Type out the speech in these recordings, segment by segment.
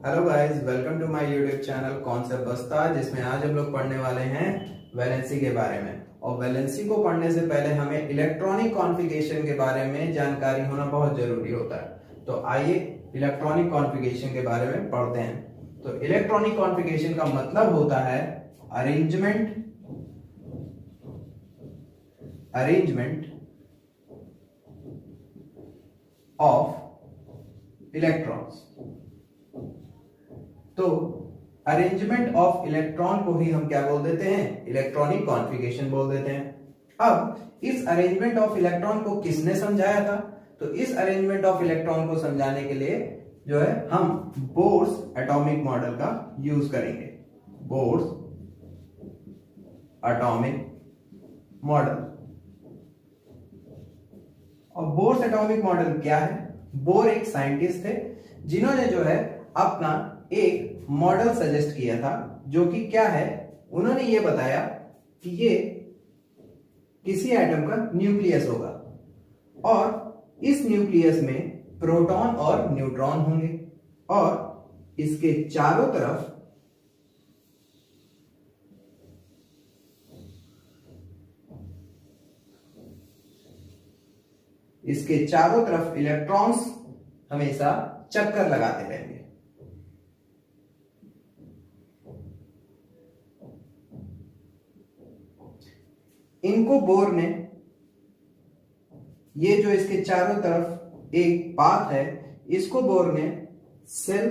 Hello guys, welcome to my YouTube channel concept Basta, जिसमें आज हम लोग पढ़ने वाले हैं वैलेंसी के बारे में। और वैलेंसी को पढ़ने से पहले हमें इलेक्ट्रॉनिक कॉन्फ़िगरेशन के बारे में जानकारी होना बहुत जरूरी होता है। तो आइए इलेक्ट्रॉनिक कॉन्फ़िगरेशन के बारे में पढ़ते हैं। तो इलेक्ट्रॉनिक कॉन्फ़िगरेशन का मतलब होता है अरेंजमेंट ऑफ इलेक्ट्रॉन्स। तो अरेंजमेंट ऑफ इलेक्ट्रॉन को ही हम क्या बोल देते हैं? इलेक्ट्रॉनिक कॉन्फ़िगरेशन बोल देते हैं। अब इस अरेंजमेंट ऑफ इलेक्ट्रॉन को किसने समझाया था? तो इस अरेंजमेंट ऑफ इलेक्ट्रॉन को समझाने के लिए जो है हम बोर्स एटॉमिक मॉडल का यूज करेंगे। Bohr's atomic model. और बोर्स एटॉमिक मॉडल क्या है? बोर एक साइंटिस्ट थे जिन्होंने जो है अपना एक मॉडल सजेस्ट किया था, जो कि क्या है, उन्होंने ये बताया कि ये किसी एटम का न्यूक्लियस होगा और इस न्यूक्लियस में प्रोटॉन और न्यूट्रॉन होंगे और इसके चारों तरफ इलेक्ट्रॉन्स हमेशा चक्कर लगाते रहेंगे। इनको बोर ने, ये जो इसके चारों तरफ एक पाथ है, इसको बोर ने सेल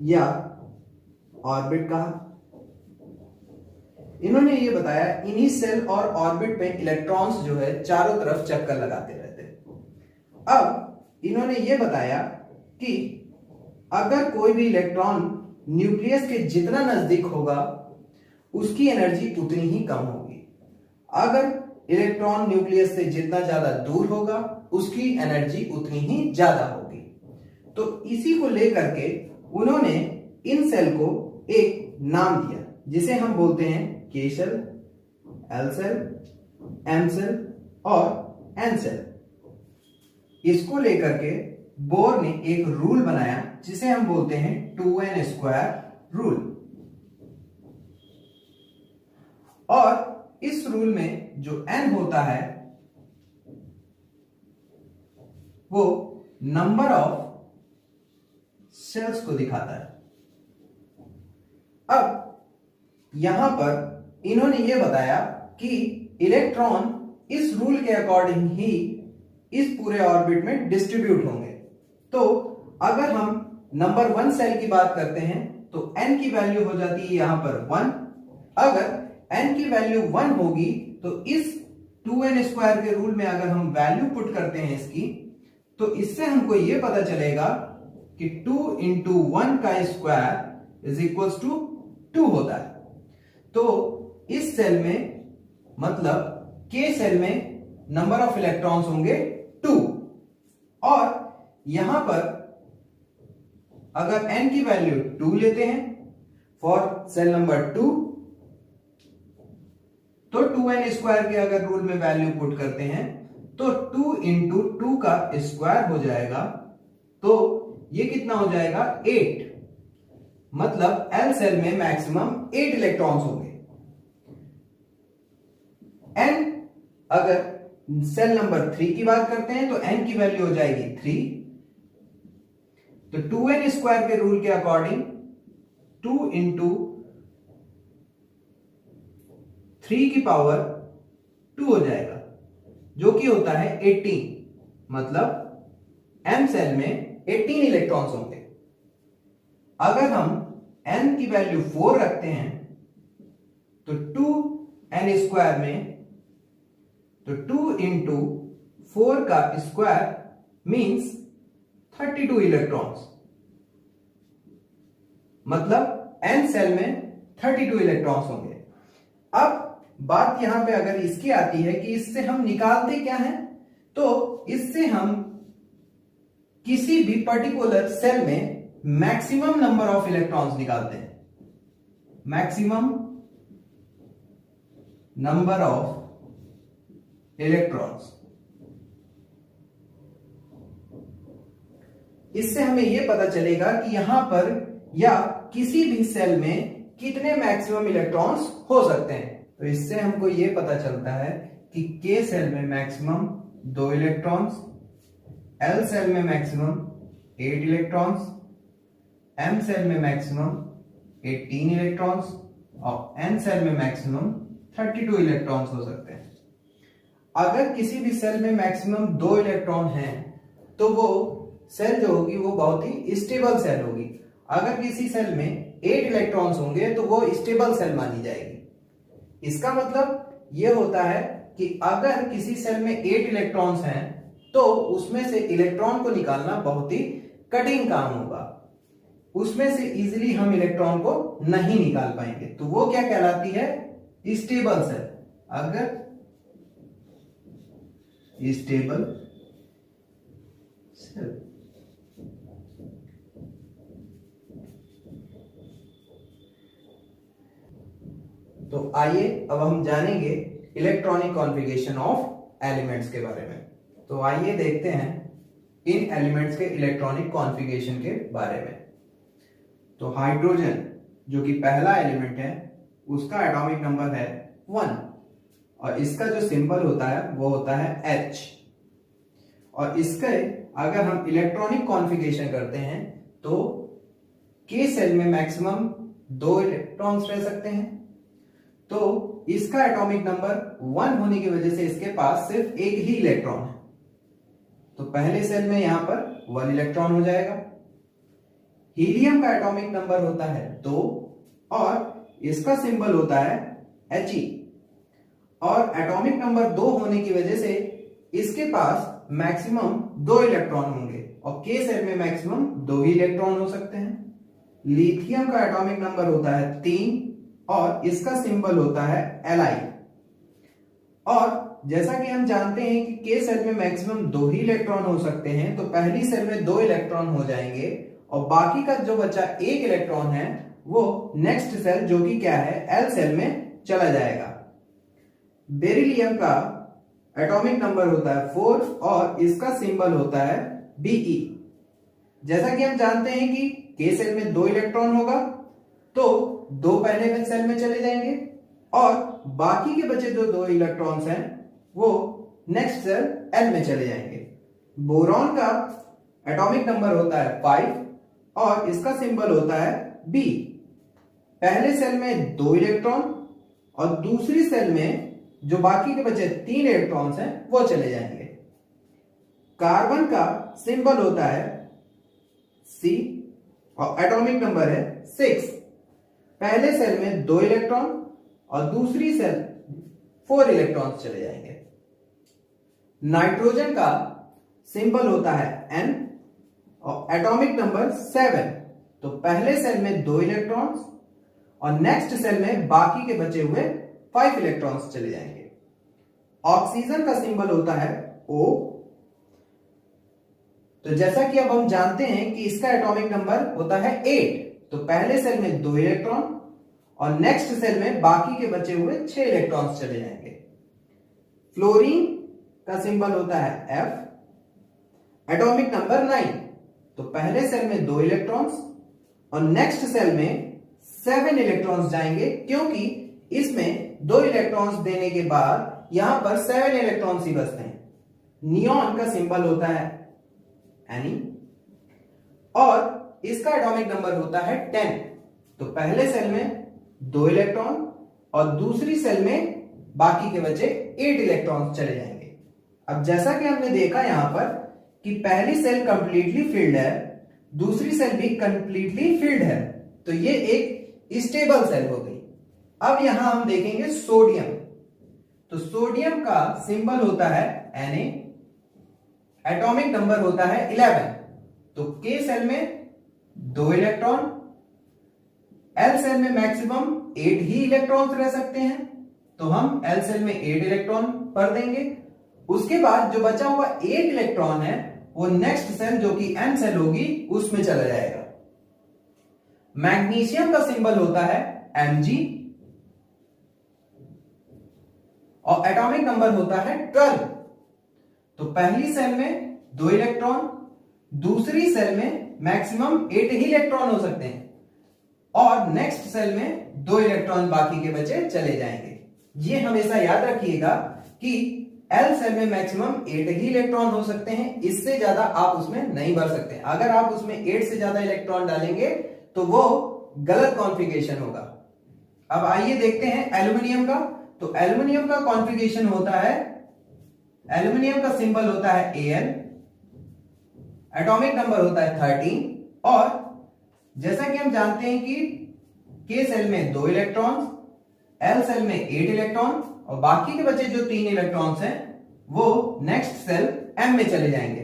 या ऑर्बिट कहा। इन्होंने ये बताया इन्हीं सेल और ऑर्बिट पे इलेक्ट्रॉन्स जो है चारों तरफ चक्कर लगाते रहते हैं। अब इन्होंने ये बताया कि अगर कोई भी इलेक्ट्रॉन न्यूक्लियस के जितना नजदीक होगा उसकी एनर्जी उतनी ही कम होगी। अगर इलेक्ट्रॉन न्यूक्लियस से जितना ज्यादा दूर होगा उसकी एनर्जी उतनी ही ज्यादा होगी। तो इसी को लेकर के उन्होंने इन सेल को एक नाम दिया, जिसे हम बोलते हैं K cell, L cell, M cell और एन सेल। इसको लेकर के बोर ने एक रूल बनाया जिसे हम बोलते हैं 2n² रूल। और इस रूल में जो n होता है वो नंबर ऑफ सेल्स को दिखाता है। अब यहां पर इन्होंने ये बताया कि इलेक्ट्रॉन इस रूल के अकॉर्डिंग ही इस पूरे ऑर्बिट में डिस्ट्रीब्यूट होंगे। तो अगर हम नंबर 1 सेल की बात करते हैं तो n की वैल्यू हो जाती है यहां पर 1। अगर n की वैल्यू 1 होगी तो इस 2n² के रूल में अगर हम वैल्यू पुट करते हैं इसकी, तो इससे हमको ये पता चलेगा कि 2 × 1 का स्क्वायर इज इक्वल्स टू 2 होता है। तो इस सेल में, मतलब के सेल में नंबर ऑफ इलेक्ट्रॉन्स होंगे 2। और यहां पर अगर n की वैल्यू 2 लेते हैं फॉर सेल नंबर 2, तो 2n² के अगर रूल में वैल्यू पुट करते हैं तो 2 × 2 का स्क्वायर हो जाएगा। तो ये कितना हो जाएगा? 8। मतलब L सेल में मैक्सिमम 8 इलेक्ट्रॉन्स होंगे। n, अगर सेल नंबर 3 की बात करते हैं तो n की वैल्यू हो जाएगी 3। तो 2n² के रूल के अकॉर्डिंग 2 × 3 की पावर 2 हो जाएगा, जो कि होता है 18। मतलब m सेल में 18 इलेक्ट्रॉन्स होंगे। अगर हम n की वैल्यू 4 रखते हैं तो 2n² में, तो 2 × 4 का स्क्वायर मींस 32 इलेक्ट्रॉन्स। मतलब n सेल में 32 इलेक्ट्रॉन्स होंगे। अब बात यहां पे अगर इसकी आती है कि इससे हम निकालते क्या हैं, तो इससे हम किसी भी पर्टिकुलर सेल में मैक्सिमम नंबर ऑफ इलेक्ट्रॉन्स निकालते हैं। Maximum number of electrons. इससे हमें यह पता चलेगा कि यहां पर या किसी भी सेल में कितने मैक्सिमम इलेक्ट्रॉन्स हो सकते हैं। तो इससे हमको यह पता चलता है कि के सेल में मैक्सिमम 2 इलेक्ट्रॉन्स, एल सेल में मैक्सिमम 8 इलेक्ट्रॉन्स, एम सेल में मैक्सिमम 18 इलेक्ट्रॉन्स और एन सेल में मैक्सिमम 32 इलेक्ट्रॉन्स हो सकते हैं। अगर किसी भी सेल में मैक्सिमम 2 इलेक्ट्रॉन हैं तो वो सेल जो होगी वो बहुत ही स्टेबल सेल होगी। अगर किसी सेल में 8 इलेक्ट्रॉन्स होंगे तो वो स्टेबल सेल मानी जाएगी। इसका मतलब ये होता है कि अगर किसी सेल में 8 इलेक्ट्रॉन्स हैं तो उसमें से इलेक्ट्रॉन को निकालना बहुत ही कठिन काम होगा, उसमें से इजीली हम इलेक्ट्रॉन को नहीं निकाल पाएंगे। तो वो क्या कहलाती है? Stable cell. अगर स्टेबल सेल तो आइए अब हम जानेंगे इलेक्ट्रॉनिक कॉन्फ़िगरेशन ऑफ एलिमेंट्स के बारे में। तो आइए देखते हैं इन एलिमेंट्स के इलेक्ट्रॉनिक कॉन्फ़िगरेशन के बारे में। तो हाइड्रोजन जो कि पहला एलिमेंट है उसका एटॉमिक नंबर है 1 और इसका जो सिंबल होता है वो होता है H। और इसके अगर हम इलेक्ट्रॉनिक कॉन्फ़िगरेशन करते हैं तो K सेल में मैक्सिमम 2 इलेक्ट्रॉन्स रह सकते हैं। तो इसका एटॉमिक नंबर 1 होने की वजह से इसके पास सिर्फ एक ही इलेक्ट्रॉन है। तो पहले सेल में यहां पर 1 इलेक्ट्रॉन हो जाएगा। हीलियम का एटॉमिक नंबर होता है 2 और इसका सिंबल होता है He। और एटॉमिक नंबर 2 होने की वजह से इसके पास मैक्सिमम 2 इलेक्ट्रॉन होंगे और के सेल में मैक्सिमम 2 ही इलेक्ट्रॉन हो सकते हैं। लिथियम का एटॉमिक नंबर होता है 3 और इसका सिंबल होता है Li। और जैसा कि हम जानते हैं कि के सेल में मैक्सिमम 2 ही इलेक्ट्रॉन हो सकते हैं, तो पहली सेल में 2 इलेक्ट्रॉन हो जाएंगे और बाकी का जो बचा 1 इलेक्ट्रॉन है वो नेक्स्ट सेल जो कि क्या है एल सेल में चला जाएगा। बेरिलियम का एटॉमिक नंबर होता है 4 और इसका सिंबल होता है Be। जैसा कि हम जानते हैं कि के सेल में 2 इलेक्ट्रॉन होगा तो 2 पहले सेल में चले जाएंगे और बाकी के बचे जो 2 इलेक्ट्रॉन्स हैं वो नेक्स्ट सेल एल में चले जाएंगे। बोरॉन का एटॉमिक नंबर होता है 5 और इसका सिंबल होता है B। पहले सेल में 2 इलेक्ट्रॉन और दूसरी सेल में जो बाकी के बचे 3 इलेक्ट्रॉन्स हैं वो चले जाएंगे। कार्बन का सिंबल होता है C और एटॉमिक नंबर है 6। पहले सेल में 2 इलेक्ट्रॉन और दूसरी सेल 4 इलेक्ट्रॉन्स चले जाएंगे। नाइट्रोजन का सिंबल होता है N और एटॉमिक नंबर 7। तो पहले सेल में 2 इलेक्ट्रॉन्स और नेक्स्ट सेल में बाकी के बचे हुए 5 इलेक्ट्रॉन्स चले जाएंगे। ऑक्सीजन का सिंबल होता है O। तो जैसा कि अब हम जानते हैं कि इसका एटॉमिक नंबर होता है 8। तो पहले सेल में 2 इलेक्ट्रॉन और नेक्स्ट सेल में बाकी के बचे हुए 6 इलेक्ट्रॉन्स चले जाएंगे। फ्लोरीन का सिंबल होता है F, एटॉमिक नंबर 9। तो पहले सेल में 2 इलेक्ट्रॉन्स और नेक्स्ट सेल में 7 इलेक्ट्रॉन्स जाएंगे क्योंकि इसमें 2 इलेक्ट्रॉन्स देने के बाद यहां पर 7 इलेक्ट्रॉन्स ही बचते हैं। नियॉन का सिंबल होता है Ni और इसका एटॉमिक नंबर होता है 10। तो पहले सेल में 2 इलेक्ट्रॉन और दूसरी सेल में बाकी के बचे 8 इलेक्ट्रॉन्स चले जाएंगे। अब जैसा कि हमने देखा यहां पर कि पहली सेल कंप्लीटली फिल्ड है, दूसरी सेल भी कंप्लीटली फिल्ड है, तो ये एक स्टेबल सेल हो गई। अब यहां हम देखेंगे सोडियम। तो सोडियम का सिंबल होता है Na, एटॉमिक नंबर होता है 11। तो के सेल में 2 इलेक्ट्रॉन, एल सेल में मैक्सिमम 8 ही इलेक्ट्रॉन्स रह सकते हैं, तो हम एल सेल में 8 इलेक्ट्रॉन भर देंगे। उसके बाद जो बचा हुआ 8 इलेक्ट्रॉन है वो नेक्स्ट सेल जो कि एन सेल होगी उसमें चला जाएगा। मैग्नीशियम का सिंबल होता है Mg और एटॉमिक नंबर होता है 12। तो पहली सेल में 2 इलेक्ट्रॉन, दूसरी सेल में मैक्सिमम 8 ही इलेक्ट्रॉन हो सकते हैं और नेक्स्ट सेल में 2 इलेक्ट्रॉन बाकी के बचे चले जाएंगे। ये हमेशा याद रखिएगा कि एल सेल में मैक्सिमम 8 ही इलेक्ट्रॉन हो सकते हैं, इससे ज्यादा आप उसमें नहीं भर सकते। अगर आप उसमें 8 से ज्यादा इलेक्ट्रॉन डालेंगे तो वो गलत कॉन्फ़िगरेशन होगा। अब आइए देखते हैं एल्यूमिनियम का। तो एल्यूमिनियम का कॉन्फ़िगरेशन होता है, एल्यूमिनियम का सिंबल होता है Al, एटॉमिक नंबर होता है 13 और जैसा कि हम जानते हैं कि के सेल में 2 इलेक्ट्रॉन्स, एल सेल में 8 इलेक्ट्रॉन और बाकी के बचे जो 3 इलेक्ट्रॉन्स हैं वो नेक्स्ट सेल एम में चले जाएंगे।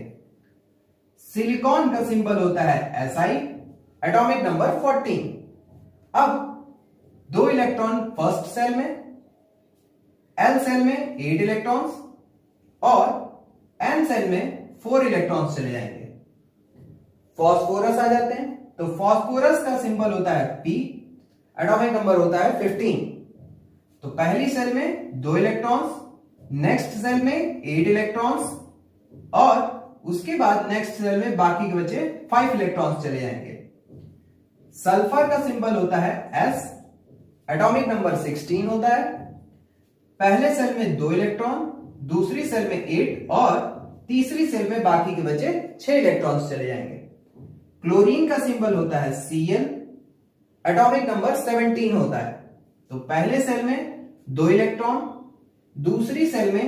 सिलिकॉन का सिंबल होता है Si, एटॉमिक नंबर 14। अब 2 इलेक्ट्रॉन फर्स्ट सेल में, एल सेल में 8 इलेक्ट्रॉन्स और एन सेल में 4 इलेक्ट्रॉन्स चले जाएंगे। फॉस्फोरस आ जाते हैं। तो फॉस्फोरस का सिंबल होता है P, एटॉमिक नंबर होता है 15। तो पहली सेल में 2 इलेक्ट्रॉन्स, नेक्स्ट सेल में 8 इलेक्ट्रॉन्स और उसके बाद नेक्स्ट सेल में बाकी के बचे 5 इलेक्ट्रॉन्स चले जाएंगे। सल्फर का सिंबल होता है S, एटॉमिक नंबर 16 होता है। पहले सेल में 2 इलेक्ट्रॉन, दूसरी सेल में 8 और तीसरी सेल में बाकी के बचे 6 इलेक्ट्रॉन्स चले जाएंगे। क्लोरीन का सिंबल होता है Cl, एटॉमिक नंबर 17 होता है। तो पहले सेल में 2 इलेक्ट्रॉन, दूसरी सेल में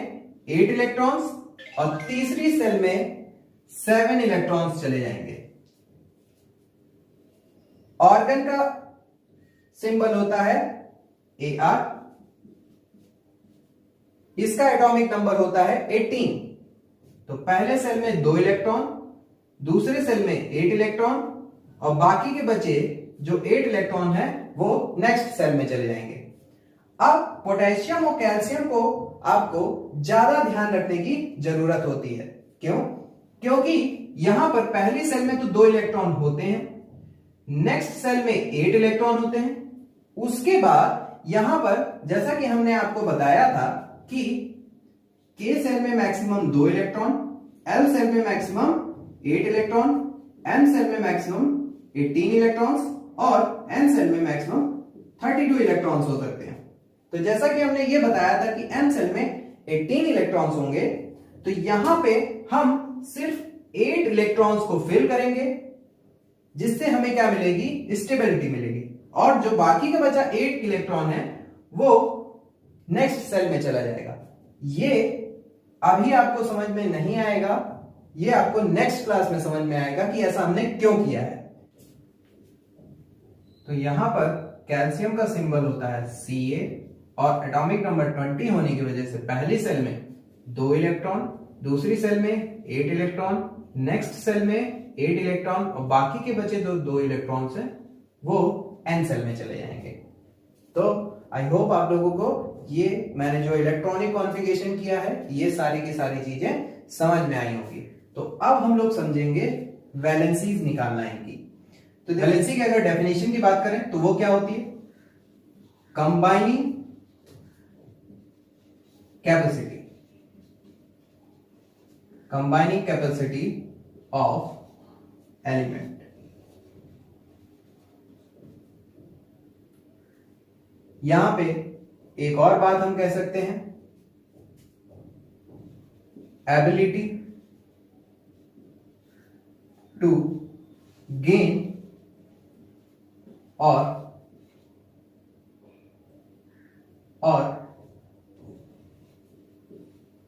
8 इलेक्ट्रॉन्स और तीसरी सेल में 7 इलेक्ट्रॉन्स चले जाएंगे। ऑर्गन का सिंबल होता है Ar, इसका एटॉमिक नंबर होता है 18। तो पहले सेल में 2 इलेक्ट्रॉन, दूसरे सेल में 8 इलेक्ट्रॉन और बाकी के बचे जो 8 इलेक्ट्रॉन है वो नेक्स्ट सेल में चले जाएंगे। अब पोटेशियम और कैल्शियम को आपको ज्यादा ध्यान रखने की जरूरत होती है। क्यों? क्योंकि यहां पर पहली सेल में तो 2 इलेक्ट्रॉन होते हैं, नेक्स्ट सेल में 8 इलेक्ट्रॉन होते हैं, उसके बाद यहां पर जैसा कि हमने आपको बताया था कि के सेल में मैक्सिमम 2 इलेक्ट्रॉन, एल सेल में मैक्सिमम 8 इलेक्ट्रॉन, एन सेल में मैक्सिमम 18 इलेक्ट्रॉन्स और एन सेल में मैक्सिमम 32 इलेक्ट्रॉन्स हो सकते हैं। तो जैसा कि हमने ये बताया था कि एन सेल में 18 इलेक्ट्रॉन्स होंगे, तो यहां पे हम सिर्फ 8 इलेक्ट्रॉन्स को फिल करेंगे जिससे हमें क्या मिलेगी? स्टेबिलिटी मिलेगी और जो बाकी का बचा 8 इलेक्ट्रॉन है वो नेक्स्ट सेल में चला जाएगा। ये अभी आपको समझ में नहीं आएगा, ये आपको नेक्स्ट क्लास में समझ में आएगा कि ऐसा हमने क्यों किया है। तो यहां पर कैल्शियम का सिंबल होता है Ca और एटॉमिक नंबर 20 होने की वजह से पहली सेल में 2 इलेक्ट्रॉन, दूसरी सेल में 8 इलेक्ट्रॉन, नेक्स्ट सेल में 8 इलेक्ट्रॉन और बाकी के बचे जो 2 इलेक्ट्रॉन्स हैं वो एन सेल में चले जाएंगे। तो आई होप आप लोगों को ये मैंने जो इलेक्ट्रॉनिक कॉन्फ़िगरेशन किया है ये सारी की सारी चीजें समझ में आई होंगी। तो अब हम लोग समझेंगे वैलेंसीज निकालना इनकी। तो वैलेंसी की अगर डेफिनेशन की बात करें तो वो क्या होती है? Combining capacity, combining capacity of element. यहां पे एक और बात हम कह सकते हैं, एबिलिटी टू गेन और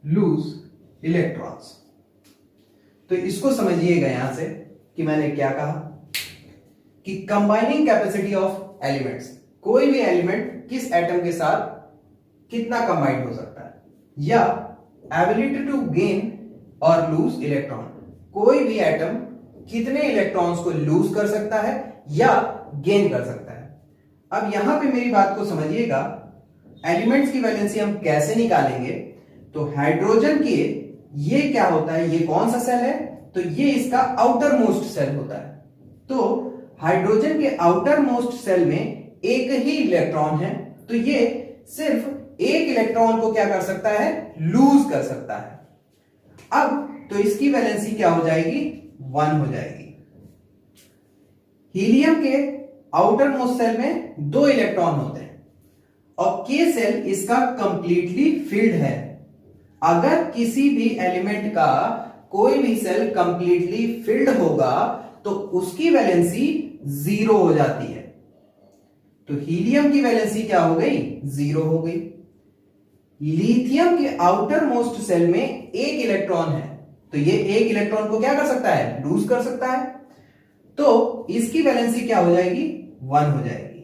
लूज इलेक्ट्रॉन्स। तो इसको समझिएगा यहां से कि मैंने क्या कहा कि कंबाइनिंग कैपेसिटी ऑफ एलिमेंट्स, कोई भी एलिमेंट किस एटम के साथ कितना कंबाइंड हो सकता है, या एबिलिटी टू गेन और लूज इलेक्ट्रॉन, कोई भी एटम कितने इलेक्ट्रॉन्स को लूज कर सकता है या गेन कर सकता है। अब यहां पे मेरी बात को समझिएगा, एलिमेंट्स की वैलेंसी हम कैसे निकालेंगे। तो हाइड्रोजन के ये क्या होता है, ये कौन सा सेल है? तो ये इसका आउटर मोस्ट सेल होता है। तो हाइड्रोजन के आउटर मोस्ट सेल में एक ही इलेक्ट्रॉन है, तो ये सिर्फ एक इलेक्ट्रॉन को क्या कर सकता है? लूज कर सकता है। अब तो इसकी वैलेंसी क्या हो जाएगी? 1 हो जाएगी। हीलियम के आउटर मोस्ट सेल में 2 इलेक्ट्रॉन होते हैं और के सेल इसका कंप्लीटली फिल्ड है। अगर किसी भी एलिमेंट का कोई भी सेल कंप्लीटली फिल्ड होगा तो उसकी वैलेंसी 0 हो जाती है। तो हीलियम की वैलेंसी क्या हो गई? 0 हो गई। लिथियम के आउटर मोस्ट सेल में 1 इलेक्ट्रॉन है, तो ये 1 इलेक्ट्रॉन को क्या कर सकता है? लूज कर सकता है। तो इसकी वैलेंसी क्या हो जाएगी? 1 हो जाएगी।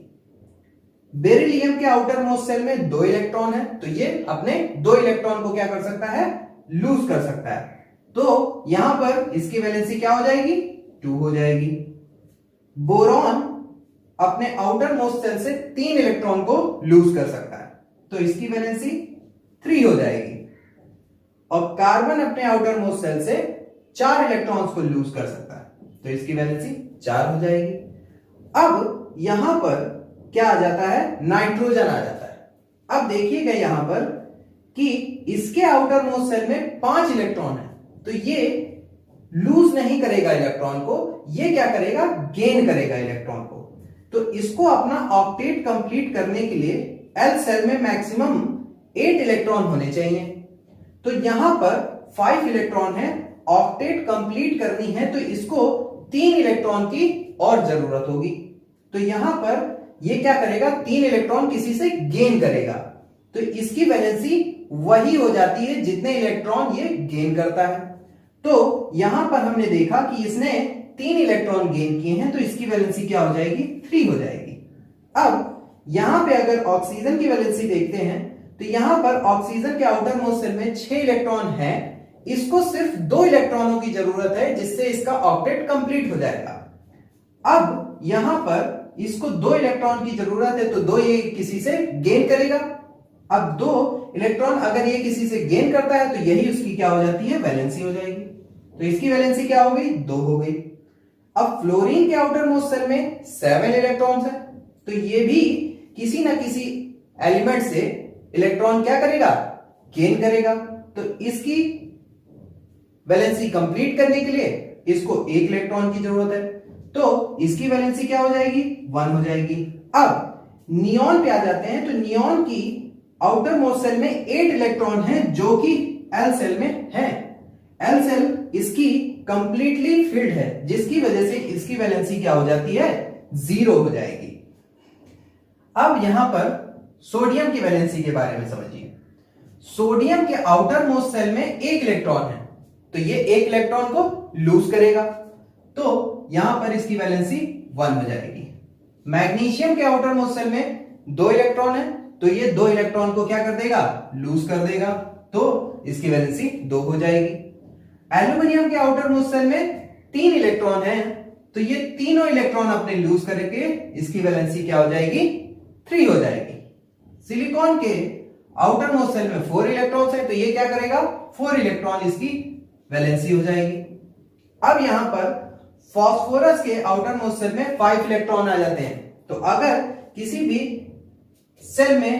बेरिलियम के आउटर मोस्ट सेल में 2 इलेक्ट्रॉन है, तो ये अपने 2 इलेक्ट्रॉन को क्या कर सकता है? लूज कर सकता है। तो यहां पर इसकी वैलेंसी क्या हो जाएगी? 2 हो जाएगी। बोरॉन अपने आउटर मोस्ट सेल से 3 इलेक्ट्रॉन को लूज कर सकता है, तो इसकी वैलेंसी 3 हो जाएगी। और कार्बन अपने आउटर मोस्ट सेल से 4 इलेक्ट्रॉन्स को लूज कर सकता है, तो इसकी वैलेंसी 4 हो जाएगी। अब यहां पर क्या आ जाता है? नाइट्रोजन आ जाता है। अब देखिएगा यहां पर कि इसके आउटर मोस्ट सेल में 5 इलेक्ट्रॉन है, तो ये लूज नहीं करेगा इलेक्ट्रॉन को, ये क्या करेगा? गेन करेगा इलेक्ट्रॉन को। तो इसको अपना ऑक्टेट कंप्लीट करने के लिए एल सेल में मैक्सिमम 8 इलेक्ट्रॉन होने चाहिए। तो यहां पर 5 इलेक्ट्रॉन है, ऑक्टेट कंप्लीट करनी है तो इसको 3 इलेक्ट्रॉन की और जरूरत होगी। तो यहां पर ये क्या करेगा? 3 इलेक्ट्रॉन किसी से गेन करेगा, तो इसकी वैलेंसी वही हो जाती है जितने इलेक्ट्रॉन ये गेन करता है। तो यहां पर हमने देखा कि इसने 3 इलेक्ट्रॉन गेन किए हैं, तो इसकी वैलेंसी क्या हो जाएगी? 3 हो जाएगी। अब यहां पे अगर ऑक्सीजन की वैलेंसी देखते हैं तो यहां पर ऑक्सीजन के आउटर मोस्ट सेल में 6 इलेक्ट्रॉन है, इसको सिर्फ 2 इलेक्ट्रॉनों की जरूरत है जिससे इसका ऑक्टेट कंप्लीट हो जाएगा। अब यहां पर इसको 2 इलेक्ट्रॉन की जरूरत है, तो 2 ये किसी से गेन करेगा। अब 2 इलेक्ट्रॉन अगर ये किसी से गेन करता है तो यही उसकी क्या हो जाती है? वैलेंसी हो जाएगी। तो इसकी वैलेंसी क्या हो गई? 2 हो गई। अब फ्लोरीन के आउटर मोस्ट सेल में 7 इलेक्ट्रॉन्स है, तो ये भी किसी ना किसी एलिमेंट से इलेक्ट्रॉन क्या करेगा? गेन करेगा। तो इसकी वैलेंसी कंप्लीट करने के लिए इसको 1 इलेक्ट्रॉन की जरूरत है, तो इसकी वैलेंसी क्या हो जाएगी? 1 हो जाएगी। अब नियॉन पे आ जाते हैं, तो नियॉन की आउटर मोस्ट सेल में 8 इलेक्ट्रॉन है जो कि एल सेल में है। एल सेल इसकी कंप्लीटली फिल्ड है, जिसकी वजह से इसकी वैलेंसी क्या हो जाती है? 0 हो जाएगी। अब यहां पर सोडियम की वैलेंसी के बारे में समझिए। सोडियम के आउटर मोस्ट सेल में 1 इलेक्ट्रॉन है, तो ये 1 इलेक्ट्रॉन को लूज करेगा, तो यहां पर इसकी वैलेंसी 1 हो जाएगी। मैग्नीशियम के आउटर मोस्ट सेल में 2 इलेक्ट्रॉन है, तो ये 2 इलेक्ट्रॉन को क्या कर देगा? लूज कर देगा, तो इसकी वैलेंसी 2 हो जाएगी। एल्यूमिनियम के आउटर मोस्ट सेल में 3 इलेक्ट्रॉन है, तो ये तीनों इलेक्ट्रॉन अपने लूज करके इसकी वैलेंसी क्या हो जाएगी? 3 हो जाएगी। सिलिकॉन के आउटर मोस्ट सेल में 4 इलेक्ट्रॉन्स है, तो ये क्या करेगा? 4 इलेक्ट्रॉन इसकी वैलेंसी हो जाएगी। अब यहां पर फास्फोरस के आउटर मोस्ट सेल में 5 इलेक्ट्रॉन आ जाते हैं, तो अगर किसी भी सेल में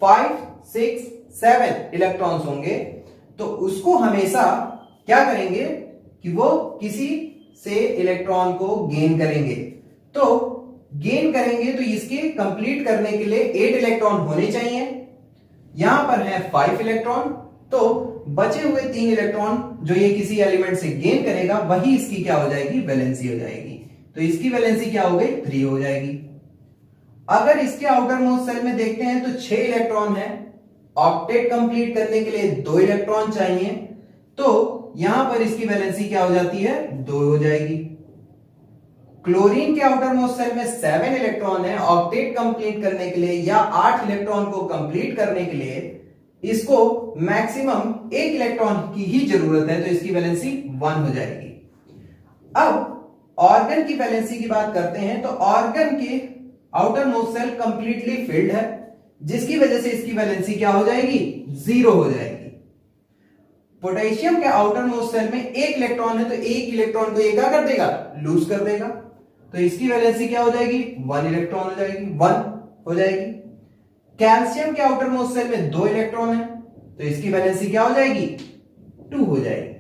5, 6, 7 इलेक्ट्रॉन्स होंगे तो उसको हमेशा क्या करेंगे कि वो किसी से इलेक्ट्रॉन को गेन करेंगे। तो गेन करेंगे तो इसके कंप्लीट करने के लिए 8 इलेक्ट्रॉन होने चाहिए। यहां पर है 5 इलेक्ट्रॉन, तो बचे हुए 3 इलेक्ट्रॉन जो ये किसी एलिमेंट से गेन करेगा वही इसकी क्या हो जाएगी? वैलेंसी हो जाएगी। तो इसकी वैलेंसी क्या हो गई? 3 हो जाएगी। अगर इसके आउटर मोस्ट सेल में देखते हैं तो 6 इलेक्ट्रॉन है, ऑक्टेट कंप्लीट करने के लिए 2 इलेक्ट्रॉन चाहिए, तो यहां पर इसकी वैलेंसी क्या हो जाती है? 2 हो जाएगी। क्लोरीन के आउटर मोस्ट सेल में 7 इलेक्ट्रॉन है, ऑक्टेट कंप्लीट करने के लिए या 8 इलेक्ट्रॉन को कंप्लीट करने के लिए इसको मैक्सिमम 1 इलेक्ट्रॉन की ही जरूरत है, तो इसकी वैलेंसी 1 हो जाएगी। अब ऑर्गन की वैलेंसी की बात करते हैं, तो ऑर्गन के outermost cell completely filled है, जिसकी वजह से इसकी वैलेंसी क्या हो जाएगी? 0 हो जाएगी। पोटेशियम के आउटर मोस्ट सेल में 1 इलेक्ट्रॉन है, तो 1 इलेक्ट्रॉन को ये क्या कर देगा? लूज कर देगा, तो इसकी वैलेंसी क्या हो जाएगी? 1 इलेक्ट्रॉन हो जाएगी, 1 हो जाएगी। कैल्शियम के आउटर मोस्ट सेल में 2 इलेक्ट्रॉन है, तो इसकी वैलेंसी क्या हो जाएगी? 2 हो जाएगी।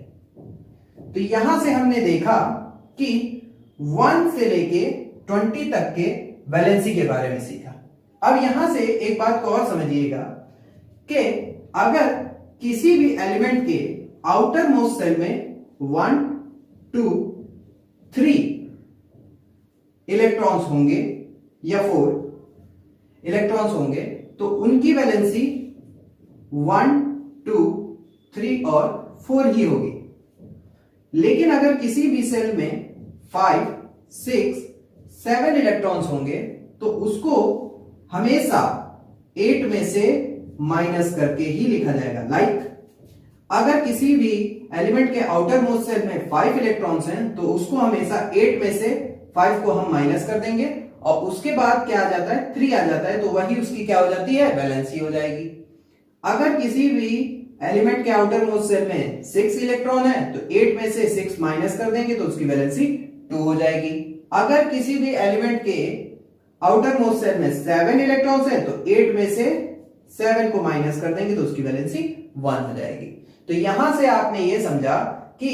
तो यहां से हमने देखा कि 1 से लेके 20 तक के वैलेंसी के बारे में सीखा। अब यहां से एक बात को और समझिएगा कि अगर किसी भी एलिमेंट के आउटर मोस्ट सेल में 1, 2, 3 इलेक्ट्रॉन्स होंगे या 4 इलेक्ट्रॉन्स होंगे तो उनकी वैलेंसी 1, 2, 3 और 4 ही होगी। लेकिन अगर किसी भी सेल में 5, 6, 7 इलेक्ट्रॉन्स होंगे तो उसको हमेशा 8 में से माइनस करके ही लिखा जाएगा। लाइक अगर किसी भी एलिमेंट के आउटर मोस्ट सेल में 5 इलेक्ट्रॉन्स हैं तो उसको हमेशा 8 में से 5 को हम माइनस कर देंगे और उसके बाद क्या आ जाता है, 3 आ जाता है, तो वही उसकी क्या हो जाती है, वैलेंसी हो जाएगी। अगर किसी भी एलिमेंट के आउटर मोस्ट सेल में 6 इलेक्ट्रॉन है तो 8 में से 6 माइनस कर देंगे तो उसकी वैलेंसी 2 हो जाएगी। अगर किसी भी एलिमेंट के आउटर मोस्ट सेल में 7 इलेक्ट्रॉन्स है तो 8 में से 7 को माइनस कर देंगे तो उसकी वैलेंसी 1 हो जाएगी। तो यहां से आपने ये समझा कि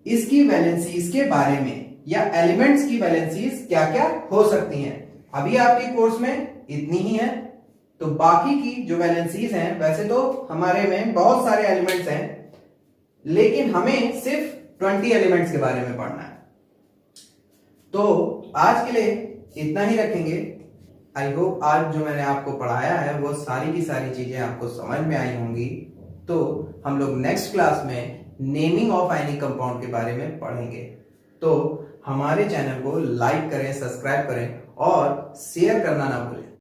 इसकी वैलेंसीज के बारे में या एलिमेंट्स की वैलेंसीज क्या क्या हो सकती हैं। अभी आपके कोर्स में इतनी ही है, तो बाकी की जो वैलेंसीज हैं, वैसे तो हमारे में बहुत सारे एलिमेंट्स हैं लेकिन हमें सिर्फ 20 एलिमेंट्स के बारे में पढ़ना है। तो आज के लिए इतना ही रखेंगे। आई होप आज जो मैंने आपको पढ़ाया है वो सारी की सारी चीजें आपको समझ में आई होंगी। तो हम लोग नेक्स्ट क्लास में नेमिंग ऑफ आयनिक कंपाउंड के बारे में पढ़ेंगे। तो हमारे चैनल को लाइक करें, सब्सक्राइब करें और शेयर करना ना भूलें।